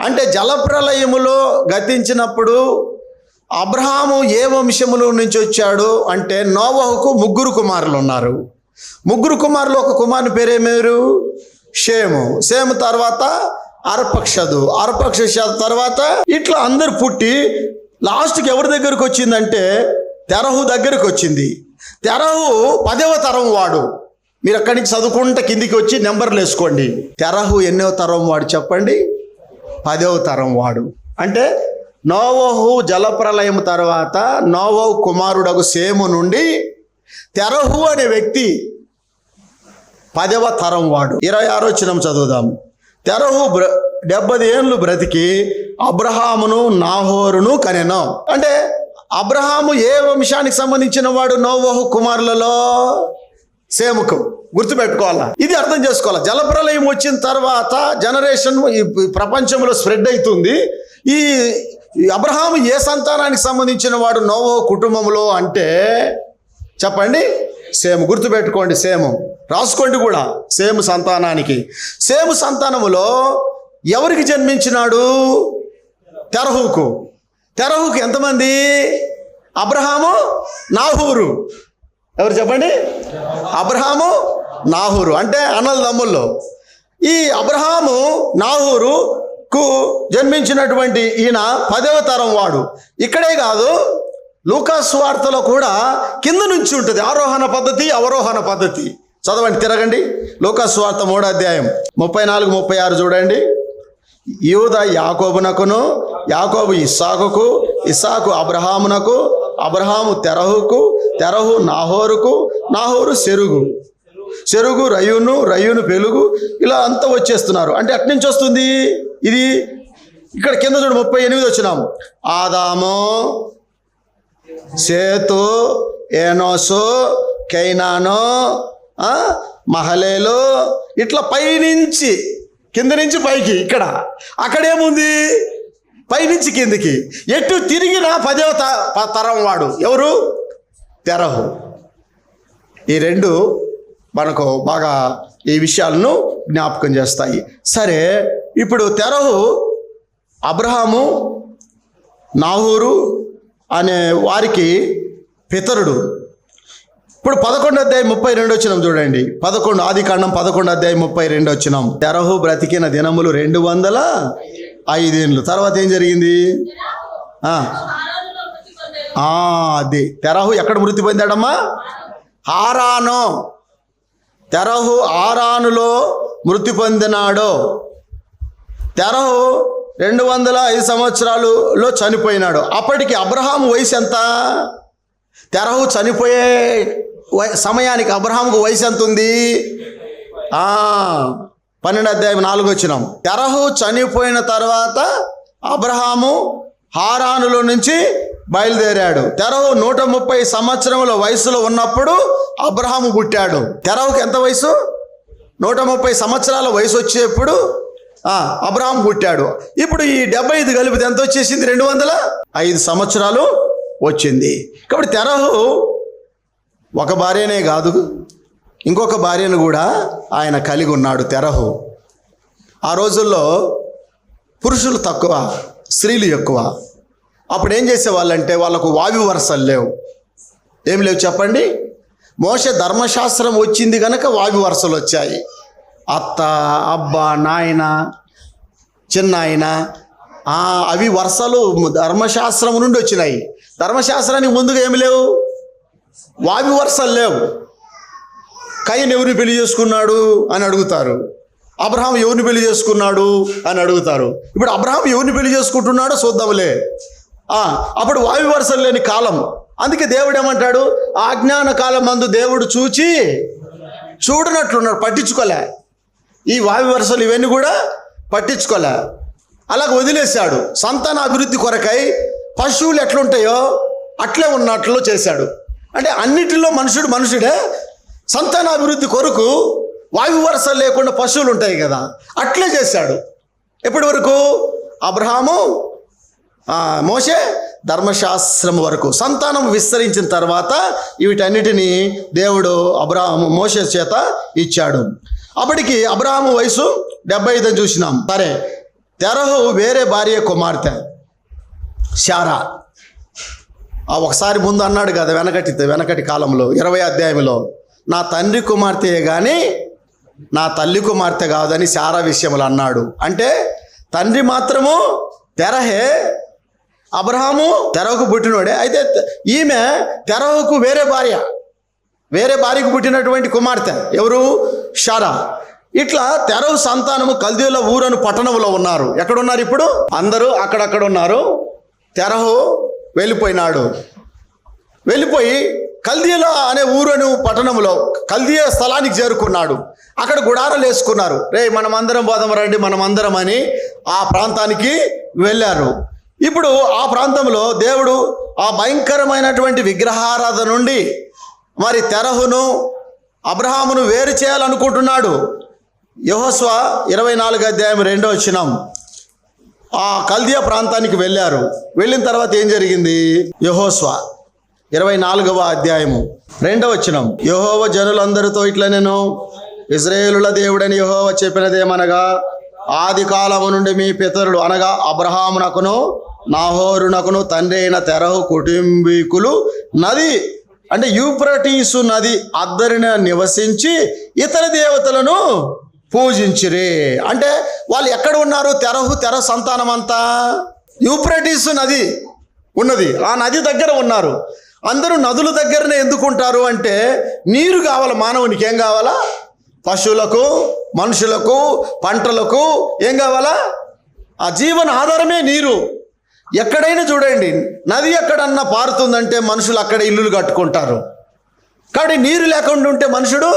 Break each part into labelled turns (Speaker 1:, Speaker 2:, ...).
Speaker 1: అంటే జలప్రలయములో గతించినప్పుడు అబ్రహాము ఏ వంశములో నుంచి వచ్చాడు అంటే నోవహుకు 3 కుమారులు ఉన్నారు. 3 కుమారులు, ఒక కుమారుని పేరేమేరు? షేము. షేము తర్వాత అర్పక్షదు. అర్పక్షదు తర్వాత ఇట్లా అందరు పుట్టి లాస్ట్కి ఎవరి దగ్గరకు వచ్చిందంటే తెరహు దగ్గరకు వచ్చింది. తెరహు 10వ తరం వాడు. మీరు అక్కడి నుంచి చదువుకుంటే కిందికి వచ్చి నెంబర్లు వేసుకోండి. తెరహు ఎన్నో తరం వాడు చెప్పండి? 10వ తరం వాడు. అంటే నోవహు జలప్రలయం తర్వాత నోవహు కుమారుడగు షేము నుండి తెరహు అనే వ్యక్తి 10వ తరం వాడు. 26వ వచనం చదువుదాం. తెరహు 70 ఏళ్ళు బ్రతికి అబ్రహామును నాహోరును కనెను. అంటే అబ్రహాము ఏ వంశానికి సంబంధించిన వాడు? నోవహు కుమారులలో షేముకు. గుర్తుపెట్టుకోవాలా, ఇది అర్థం చేసుకోవాలా. జలప్రలయం వచ్చిన తర్వాత జనరేషన్ ఈ ప్రపంచంలో స్ప్రెడ్ అవుతుంది. ఈ అబ్రహాము ఏ సంతానానికి సంబంధించిన వాడు నోవహు కుటుంబంలో అంటే చెప్పండి? షేము. గుర్తుపెట్టుకోండి, షేము రాసుకోండి కూడా. షేము సంతానానికి. షేము సంతానములో ఎవరికి జన్మించినాడు? తెరహుకు. తెరహుకు ఎంతమంది? అబ్రహాము, నాహూరు. ఎవరు చెప్పండి? అబ్రహాము, నాహూరు. అంటే అన్నదమ్ముల్లో ఈ అబ్రహాము నాహూరుకు జన్మించినటువంటి ఈయన 10వ తరం వాడు. ఇక్కడే కాదు, లూకా సువార్తలో కూడా కింద నుంచి ఉంటుంది ఆరోహణ పద్ధతి, అవరోహణ పద్ధతి. చదవండి, తిరగండి. లూకా సువార్త 3వ అధ్యాయం 34-36 చూడండి. యూదా యాకోబునకును, యాకోబు ఇస్సాకుకు, ఇస్సాకు అబ్రహామునకు, అబ్రహాము తెరహుకు, తెరహు నాహోరుకు, నాహోరు సెరుగు, సెరుగు రయును, రయును పెలుగు. ఇలా అంతా వచ్చేస్తున్నారు. అంటే అట్నుంచి వస్తుంది ఇది. ఇక్కడ కింద చూడు 38 వచ్చినాం. ఆదాము, సేతు, ఏనోసు, కైనాను, మహలేలు. ఇట్లా పైనుంచి కింద నుంచి పైకి. ఇక్కడ అక్కడేముంది? పైనుంచి కిందికి. ఎటు తిరిగిన 10వ తరం వాడు ఎవరు? తెరహు. ఈ రెండు మనకు బాగా ఈ విషయాలను జ్ఞాపకం చేస్తాయి. సరే, ఇప్పుడు తెరహు అబ్రహాము, నాహూరు అనే వారికి పితరుడు. ఇప్పుడు 11వ అధ్యాయం 32 వచనం చూడండి. 11 ఆదికాండం 11వ అధ్యాయం 32 వచనం. తెరహు బ్రతికిన దినములు 205 ఏళ్ళు. తర్వాత ఏం జరిగింది? అది తెరహు ఎక్కడ మృతి పొందాడమ్మా? హారాను. తెరహు హారానులో మృతి పొందినాడు. తెరహు 205 సంవత్సరాలలో చనిపోయినాడు. అప్పటికి అబ్రహాము వయసు ఎంత? తెరహు చనిపోయే సమయానికి అబ్రహాముకు వయసు ఎంత ఉంది? 12వ అధ్యాయం 4వ వచనం. తెరహు చనిపోయిన తర్వాత అబ్రహాము హారానులో నుంచి బయలుదేరాడు. తెరహు 130 సంవత్సరముల వయసులో ఉన్నప్పుడు అబ్రహాము పుట్టాడు. తెరహుకి ఎంత వయసు? 130 సంవత్సరాల వయసు వచ్చేప్పుడు అబ్రహాం పుట్టాడు. ఇప్పుడు ఈ 75 కలిపితే ఎంత వచ్చేసింది? 205 సంవత్సరాలు వచ్చింది. కాబట్టి తెరహు ఒక భార్యనే కాదు, ఇంకొక భార్యను కూడా ఆయన కలిగి ఉన్నాడు. తెరహు ఆ రోజుల్లో పురుషులు తక్కువ, స్త్రీలు ఎక్కువ. అప్పుడు ఏం చేసేవాళ్ళంటే వాళ్ళకు వావి వరసలు లేవు. ఏం లేవు చెప్పండి? మోషే ధర్మశాస్త్రం వచ్చింది కనుక వావి వరసలు వచ్చాయి. అత్త, అబ్బ, నాయన, చిన్నాయన, అవి వరుసలు ధర్మశాస్త్రం నుండి వచ్చినాయి. ధర్మశాస్త్రానికి ముందుగా ఏమి లేవు, వావి వరుసలు లేవు. కయీను ఎవరిని పెళ్లి చేసుకున్నాడు అని అడుగుతారు. అబ్రహాం ఎవరిని పెళ్లి చేసుకున్నాడు అని అడుగుతారు. ఇప్పుడు అబ్రహాం ఎవరిని పెళ్లి చేసుకుంటున్నాడో చూద్దాంలే. అప్పుడు వావి వరుసలు లేని కాలం. అందుకే దేవుడు ఏమంటాడు? ఆజ్ఞాన కాలం మందు దేవుడు చూచి చూడనట్లున్నాడు, పట్టించుకోలే. ఈ వావి వరుసలు ఇవన్నీ కూడా పట్టించుకోలే, అలాగ వదిలేశాడు. సంతాన అభివృద్ధి కొరకై పశువులు ఎట్లుంటాయో అట్లే ఉన్నట్లు చేశాడు. అంటే అన్నిటిలో మనుషుడే. సంతాన అభివృద్ధి కొరకు వాయు వరుస లేకుండా పశువులు ఉంటాయి కదా, అట్లే చేశాడు. ఎప్పటి వరకు? అబ్రహాము, మోషే ధర్మశాస్త్రం వరకు. సంతానం విస్తరించిన తర్వాత వీటన్నిటినీ దేవుడు అబ్రహాము మోషే చేత ఇచ్చాడు. అప్పటికి అబ్రహాము వయసు 75 చూసినాం. సరే, తెరహు వేరే భార్య కుమార్తె శారా. ఒకసారి ముందు అన్నాడు కదా వెనకటి కాలంలో 20వ అధ్యాయంలో, నా తండ్రి కుమార్తెయే కానీ నా తల్లి కుమార్తె కాదని శారా విషయంలో అన్నాడు. అంటే తండ్రి మాత్రము తెరహే, అబ్రహాము తెరహుకు పుట్టినోడే. అయితే ఈమె తెరహుకు వేరే భార్యకు పుట్టినటువంటి కుమార్తె ఎవరు? శారా. ఇట్లా తెరహు సంతానము కల్దీయుల ఊరను పట్టణంలో ఉన్నారు. ఎక్కడున్నారు ఇప్పుడు? అందరూ అక్కడక్కడ ఉన్నారు. తెరహు వెళ్ళిపోయి కల్దీయుల అనే ఊరను పట్టణంలో కల్దీయ స్థలానికి చేరుకున్నాడు. అక్కడ గుడారాలు వేసుకున్నారు. మనమందరం పోదాం రండి మనమందరం అని ఆ ప్రాంతానికి వెళ్ళారు. ఇప్పుడు ఆ ప్రాంతంలో దేవుడు ఆ భయంకరమైనటువంటి విగ్రహారాధన నుండి మరి తెరహును అబ్రహామును వేరు చేయాలనుకుంటున్నాడు. యెహోషువ 24వ అధ్యాయం 2వ వచనం, ఆ కల్దీయ ప్రాంతానికి వెళ్ళారు. వెళ్ళిన తర్వాత ఏం జరిగింది? యెహోషువ 24వ అధ్యాయము 2వ వచనం, యెహోవా జనులందరితో ఇట్లా నేను ఇశ్రాయేలుల దేవుడని యెహోవా చెప్పినదేమనగా, ఆది కాలము నుండి మీ పితరులు అనగా అబ్రహామునకును నాహోరునకును తండ్రి అయిన తెరహు కుటుంబీకులు నది అంటే యూఫ్రటీసు నది అద్దరిన నివసించి ఇతర దేవతలను పూజించిరి. అంటే వాళ్ళు ఎక్కడ ఉన్నారు? తెర సంతానం అంతా యూఫ్రటీసు నది ఉన్నది, ఆ నది దగ్గర ఉన్నారు. అందరూ నదుల దగ్గరనే ఎందుకుంటారు అంటే నీరు కావాలి మానవునికి. ఏం కావాలా? పశువులకు, మనుషులకు, పంటలకు ఏం కావాలా? ఆ జీవన ఆధారమే నీరు. ఎక్కడైనా చూడండి, నది ఎక్కడన్నా పారుతుందంటే మనుషులు అక్కడ ఇల్లులు కట్టుకుంటారు. కాబట్టి నీరు లేకుండా ఉంటే మనుషుడు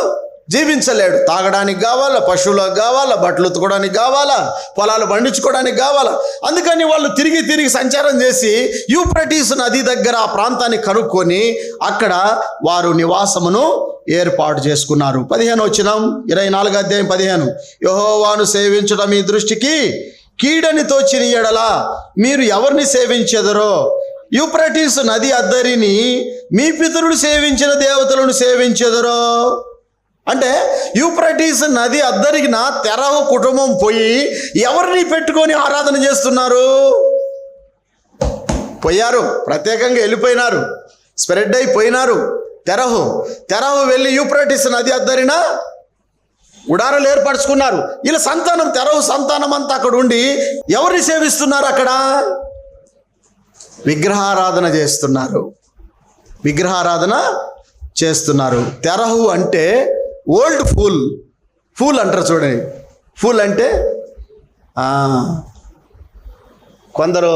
Speaker 1: జీవించలేడు. తాగడానికి కావాలా, పశువులకు కావాలా, బట్టలు ఉతుకోవడానికి కావాలా, పొలాలు పండించుకోవడానికి కావాలా. అందుకని వాళ్ళు తిరిగి సంచారం చేసి యూఫ్రటీస్ నది దగ్గర ఆ ప్రాంతాన్ని కనుక్కొని అక్కడ వారు నివాసమును ఏర్పాటు చేసుకున్నారు. 15వ వచనం 24వ అధ్యాయం 15, యెహోవాను సేవించడం మీ దృష్టికి కీడని తోచిన ఎడల మీరు ఎవరిని సేవించెదరో? యూఫ్రటీస్ నది అద్దరిని మీ పితరులు సేవించిన దేవతలను సేవించెదరో? అంటే యూఫ్రటీస్ నది అద్దరికిన తెరహు కుటుంబం పోయి ఎవరిని పెట్టుకొని ఆరాధన చేస్తున్నారు? పోయారు, ప్రత్యేకంగా వెళ్ళిపోయినారు, స్ప్రెడ్ అయిపోయినారు. తెరహు వెళ్ళి యూఫ్రటీస్ నది అద్దరిన గుడారాలు ఏర్పరచుకున్నారు. ఇలా సంతానం, తెరహు సంతానం అంతా అక్కడ ఉండి ఎవరిని సేవిస్తున్నారు? అక్కడ విగ్రహారాధన చేస్తున్నారు. తెరహు అంటే ఓల్డ్ ఫూల్ అంటారు చూడండి. ఫూల్ అంటే కొందరు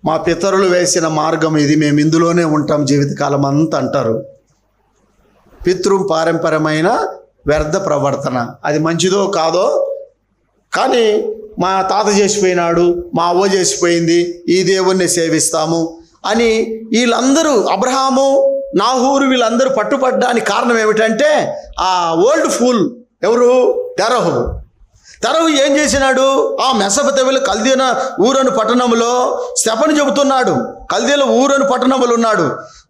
Speaker 1: మా పితరులు వేసిన మార్గం ఇది, మేము ఇందులోనే ఉంటాం జీవితకాలం అంతా అంటారు. పారంపర్యమైన వ్యర్థ ప్రవర్తన. అది మంచిదో కాదో కానీ మా తాత చేసిపోయినాడు, మా అవ్వ చేసిపోయింది, ఈ దేవుణ్ణి సేవిస్తాము అని వీళ్ళందరూ, అబ్రహాము, నాహూరు, వీళ్ళందరూ పట్టుపడ్డానికి కారణం ఏమిటంటే ఆ ఓల్డ్ ఫూల్ ఎవరు? తెరహు ఏం చేసినాడు? ఆ మెసొపొతామియా కల్దీయుల ఊరను పట్టణంలో స్తెఫను చెబుతున్నాడు. కల్దీయుల ఊరను పట్టణంలో ఉన్నాడు.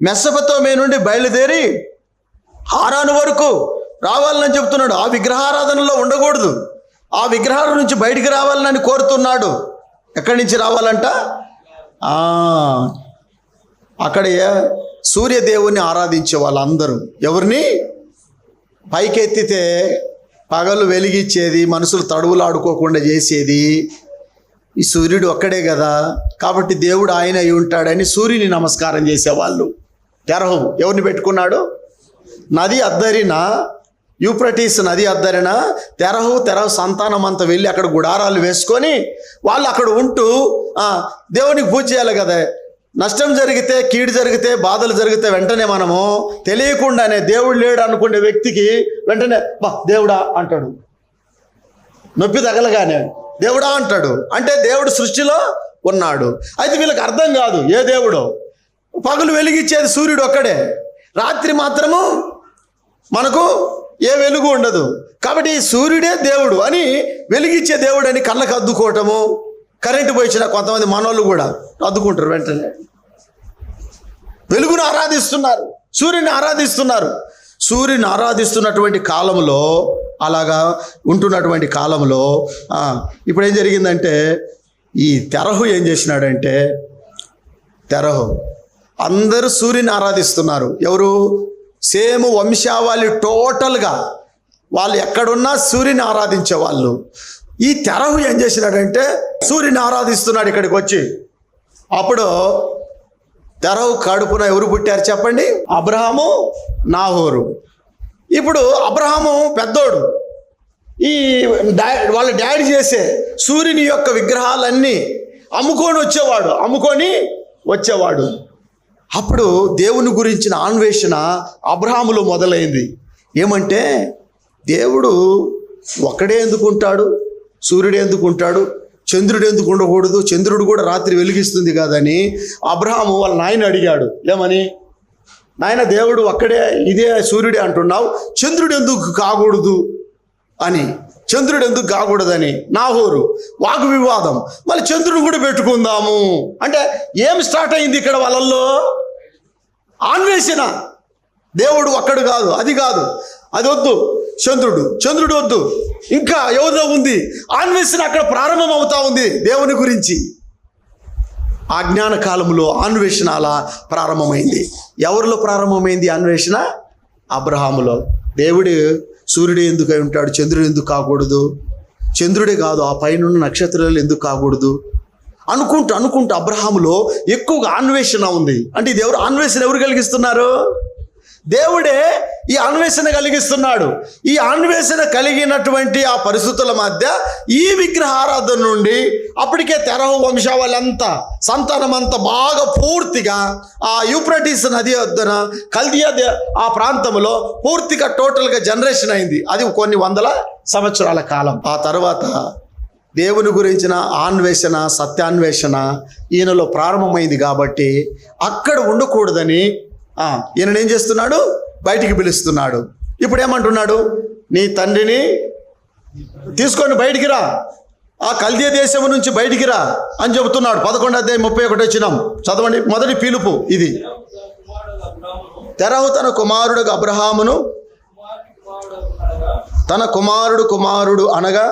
Speaker 1: మెసొపొతామియా నుండి బయలుదేరి హారాను వరకు రావాలని చెబుతున్నాడు. ఆ విగ్రహారాధనలో ఉండకూడదు, ఆ విగ్రహాల నుంచి బయటికి రావాలని కోరుతున్నాడు. ఎక్కడి నుంచి రావాలంట? అక్కడ సూర్యదేవుని ఆరాధించే వాళ్ళందరూ ఎవరిని పైకెత్తితే పగలు వెలిగించేది, మనుషులు తడువులు ఆడుకోకుండా చేసేది ఈ సూర్యుడు ఒక్కడే కదా. కాబట్టి దేవుడు ఆయన అయి ఉంటాడని సూర్యుని నమస్కారం చేసేవాళ్ళు. తెరహు ఎవరిని పెట్టుకున్నాడు? నది అద్దరిన, యూఫ్రటీస్ నది అద్దరిన తెరహు సంతానం అంతా వెళ్ళి అక్కడ గుడారాలు వేసుకొని వాళ్ళు అక్కడ ఉంటూ దేవునికి పూజ చేయాలి కదా. నష్టం జరిగితే, కీడు జరిగితే, బాధలు జరిగితే వెంటనే మనము తెలియకుండానే దేవుడు లేడు అనుకునే వ్యక్తికి వెంటనే దేవుడా అంటాడు. నొప్పి తగలగానే దేవుడా అంటాడు. అంటే దేవుడు సృష్టిలో ఉన్నాడు. అయితే వీళ్ళకి అర్థం కాదు ఏ దేవుడో. పగలు వెలిగించేది సూర్యుడు ఒక్కడే, రాత్రి మాత్రము మనకు ఏ వెలుగు ఉండదు. కాబట్టి సూర్యుడే దేవుడు అని, వెలిగించే దేవుడు అని కళ్ళకు అద్దుకోవటము. కరెంటు పోయించిన కొంతమంది మనోళ్ళు కూడా అద్దుకుంటారు, వెంటనే వెలుగును ఆరాధిస్తున్నారు, సూర్యుని ఆరాధిస్తున్నారు. సూర్యుని ఆరాధిస్తున్నటువంటి కాలంలో, అలాగా ఉంటున్నటువంటి కాలంలో ఇప్పుడు ఏం జరిగిందంటే, ఈ తెరహు ఏం చేసినాడంటే, తెరహు అందరూ సూర్యుని ఆరాధిస్తున్నారు. ఎవరు? సేమ్ వంశావళి టోటల్గా వాళ్ళు ఎక్కడున్నా సూర్యుని ఆరాధించే వాళ్ళు. ఈ తెరహు ఏం చేసినాడంటే సూర్యుని ఆరాధిస్తున్నాడు ఇక్కడికి వచ్చి. అప్పుడు తెరహు కడుపున ఎవరు పుట్టారు చెప్పండి? అబ్రహాము, నాహోరు. ఇప్పుడు అబ్రహాము పెద్దోడు. ఈ వాళ్ళ డాడీ చేసే సూర్యుని యొక్క విగ్రహాలన్నీ అమ్ముకొని వచ్చేవాడు. అప్పుడు దేవుని గురించిన అన్వేషణ అబ్రహాములో మొదలైంది. ఏమంటే, దేవుడు ఒక్కడే ఎందుకు ఉంటాడు? సూర్యుడు ఎందుకు ఉంటాడు? చంద్రుడు ఎందుకు ఉండకూడదు? చంద్రుడు కూడా రాత్రి వెలిగిస్తుంది కాదని అబ్రహాము వాళ్ళ నాయన అడిగాడు. ఏమని? నాయన, దేవుడు ఒక్కడే, ఇదే సూర్యుడే అంటున్నావు, చంద్రుడు ఎందుకు కాకూడదు అని. చంద్రుడు ఎందుకు కాకూడదని నాహోరు వాకు వివాదం. మళ్ళీ చంద్రుడు కూడా పెట్టుకుందాము అంటే ఏం స్టార్ట్ అయింది ఇక్కడ వాళ్ళల్లో? అన్వేషణ. దేవుడు ఒక్కడు కాదు, అది కాదు, అది వద్దు, చంద్రుడు వద్దు, ఇంకా ఎవరిదో ఉంది. అన్వేషణ అక్కడ ప్రారంభం అవుతా ఉంది దేవుని గురించి. అజ్ఞాన కాలంలో అన్వేషణ అలా ప్రారంభమైంది. ఎవరిలో ప్రారంభమైంది అన్వేషణ? అబ్రహాములో. దేవుడు సూర్యుడు ఎందుకు అయి ఉంటాడు, చంద్రుడు ఎందుకు కాకూడదు, చంద్రుడే కాదు ఆ పైన నక్షత్రాలు ఎందుకు కాకూడదు అనుకుంటూ అబ్రహాములో ఎక్కువగా అన్వేషణ ఉంది. అంటే ఇది అన్వేషణ ఎవరు కలిగిస్తున్నారు? దేవుడే ఈ అన్వేషణ కలిగిస్తున్నాడు. ఈ అన్వేషణ కలిగినటువంటి ఆ పరిస్థితుల మధ్య ఈ విగ్రహారాధన నుండి అప్పటికే తెరహు వంశావళంతా, సంతానం అంతా బాగా పూర్తిగా ఆ యూఫ్రటీస్ నది వద్దన కల్దియా ఆ ప్రాంతంలో పూర్తిగా టోటల్గా జనరేషన్ అయింది. అది కొన్ని వందల సంవత్సరాల కాలం. ఆ తర్వాత దేవుని గురించిన అన్వేషణ, సత్యాన్వేషణ ఈయనలో ప్రారంభమైంది. కాబట్టి అక్కడ ఉండకూడదని ఈయన ఏం చేస్తున్నాడు? బయటికి పిలుస్తున్నాడు. ఇప్పుడు ఏమంటున్నాడు? నీ తండ్రిని తీసుకొని బయటికి రా, ఆ కల్దీయ దేశం నుంచి బయటికి రా అని చెబుతున్నాడు. 11:31 చదవండి. మొదటి పిలుపు ఇది. తెరహు తన కుమారుడు అబ్రహామును, తన కుమారుడు అనగా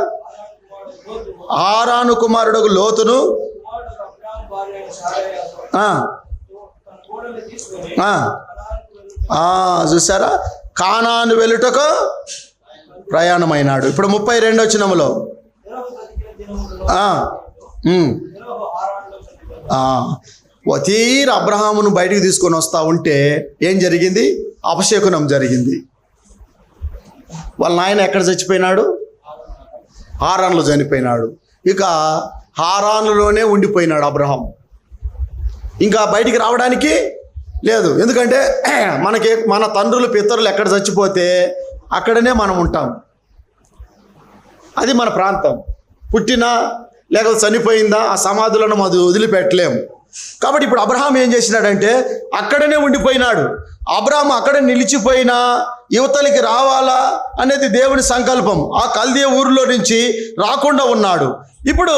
Speaker 1: హారాను కుమారుడు లోతును చూసారా, కానాను వెలుటకు ప్రయాణమైనాడు. ఇప్పుడు 32 తీర అబ్రహామును బయటికి తీసుకొని వస్తూ ఉంటే ఏం జరిగింది? అపశకునం జరిగింది. వాళ్ళ నాయన ఎక్కడ చచ్చిపోయినాడు? హారాన్లో చనిపోయినాడు. ఇక హారాన్లోనే ఉండిపోయినాడు అబ్రహాం. ఇంకా బయటికి రావడానికి లేదు. ఎందుకంటే మన తండ్రులు పితరులు ఎక్కడ చచ్చిపోతే అక్కడనే మనం ఉంటాం. అది మన ప్రాంతం. పుట్టినా లేకపోతే చనిపోయిందా ఆ సమాధులను అది వదిలిపెట్టలేము. కాబట్టి ఇప్పుడు అబ్రహాం ఏం చేసినాడంటే అక్కడనే ఉండిపోయినాడు. అబ్రహాం అక్కడ నిలిచిపోయినా యువతలకి రావాలా అనేది దేవుని సంకల్పం. ఆ కల్దీయ ఊరిలో నుంచి రాకుండా ఉన్నాడు. ఇప్పుడు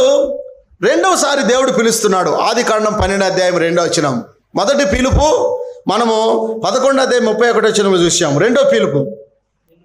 Speaker 1: రెండవసారి దేవుడు పిలుస్తున్నాడు. ఆదికాండం 12:2 మొదటి పిలుపు మనము 11:31 చూసాము. రెండో పిలుపు